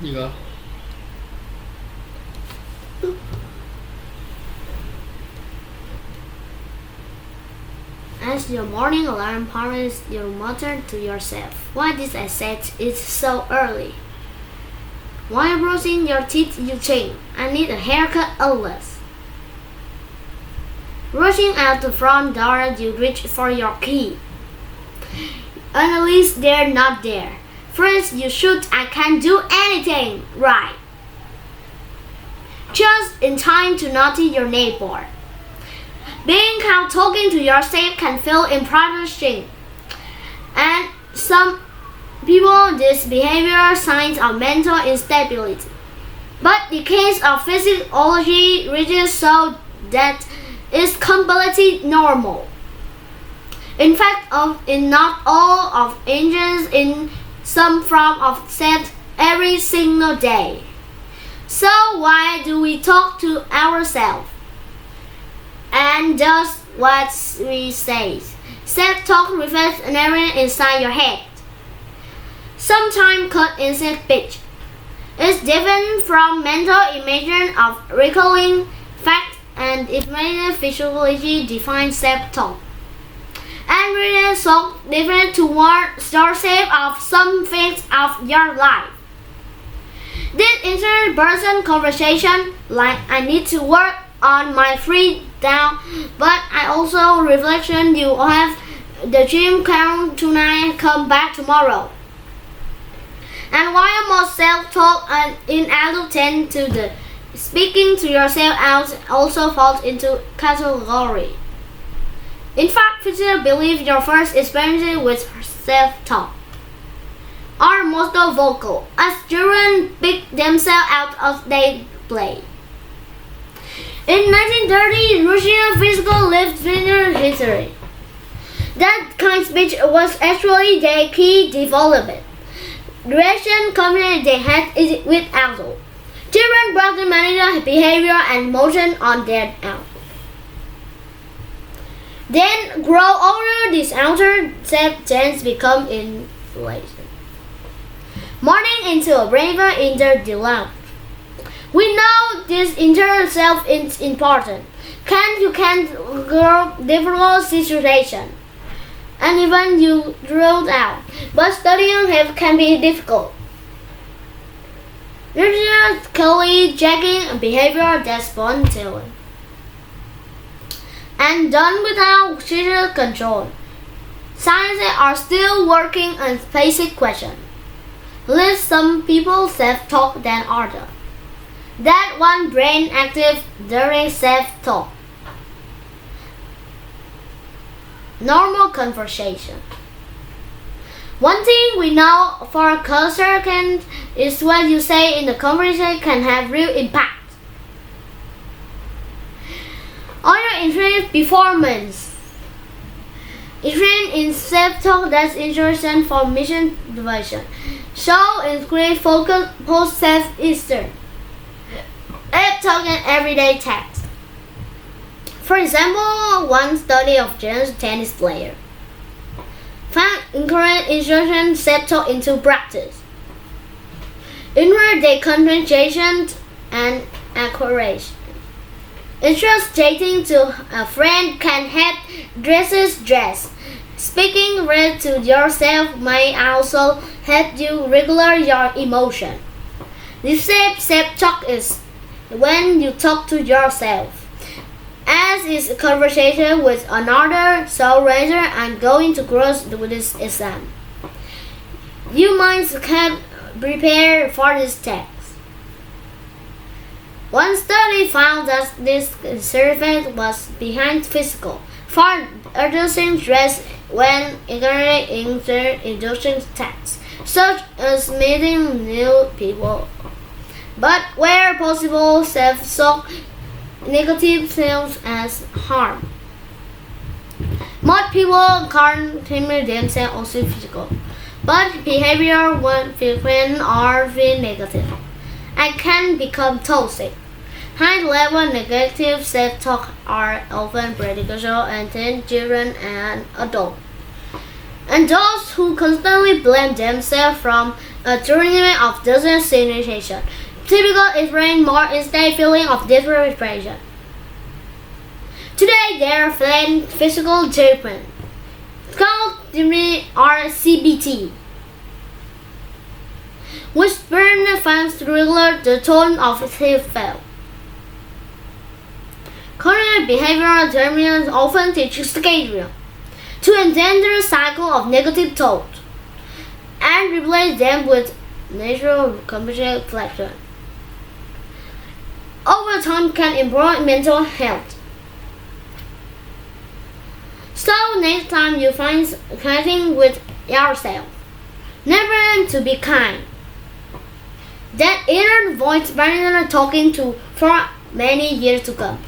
gì cơ? As your morning alarm powers your motor to yourself. Why this asset is so early? While brushing your teeth, you think, I need a haircut always. Rushing out the front door, you reach for your key. And at least they're not there. First, you shoot, I can't do anything right. Just in time to notice your neighbor. Being caught talking to yourself can feel embarrassing. And some people this behavior signs of mental instability. But the case of physiology reaches so that it's completely normal. In fact, in not all of engines in some form of set every single day. So why do we talk to ourselves? And does what we say. Self-talk reflects an area inside your head. Sometimes cut in speech. It's different from mental imaging of recalling facts and immediate physiology defines self-talk. And really so different toward yourself of some things of your life. This inter-person conversation, like I need to work on my free down, but I also reflection you have the gym count tonight, come back tomorrow. And while most self-talk in adult tend to the speaking to yourself out also falls into category. In fact, physicians believe your first experience with self-talk are most vocal, as children pick themselves out as they play. In 1930, Russian physical lived history. That kind of speech was actually their key development. Direction community they had is with adults. Children brought the manage behavior and motion on their own. Then grow older, this outer self-chance become inflation. Morning into a braver inner dilemma. We know this internal self is important. You can't grow difficult situation. And even you ruled out. But studying him can be difficult. Logically checking behavior that's spontaneous. And done without critical control. Scientists are still working on basic questions. Less some people self-talk than others. That one brain active during self-talk. Normal conversation. One thing we know for culture is what you say in the conversation can have real impact. On your interest performance. Interest in self-talk that's interesting for mission division. Show increased focus post self-eastern. Talking everyday text. For example, one study of James tennis player found encourage instruction self-talk into practice. Inward their concentration and accuracy. Illustrating to a friend can help dresses dress. Speaking read to yourself may also help you regulate your emotion. The self-talk is when you talk to yourself, as is a conversation with another, so rather I'm going to cross with this exam. You might can prepare for this text. One study found that this survey was behind physical, for adjusting dress when engaged in introduction tasks, such as meeting new people. But where possible, self-talk negative feels as harm. Most people can't timid themselves also physical, but behavior when frequent or feel negative and can become toxic. High-level negative self-talk are often prejudicial in teen, children, and adults. and those who constantly blame themselves from a tournament of disinclination. Typical explain more instant feeling of desperation. Today they are feeling physical treatment, called CBT, which burn funds to regulate the tone of his felt. Cognitive behavioral therapists often teach schedule to endanger the cycle of negative thought and replace them with natural compassion reflection. Over time can improve mental health. So next time you find connecting with yourself, never learn to be kind. That inner voice better talking to for many years to come.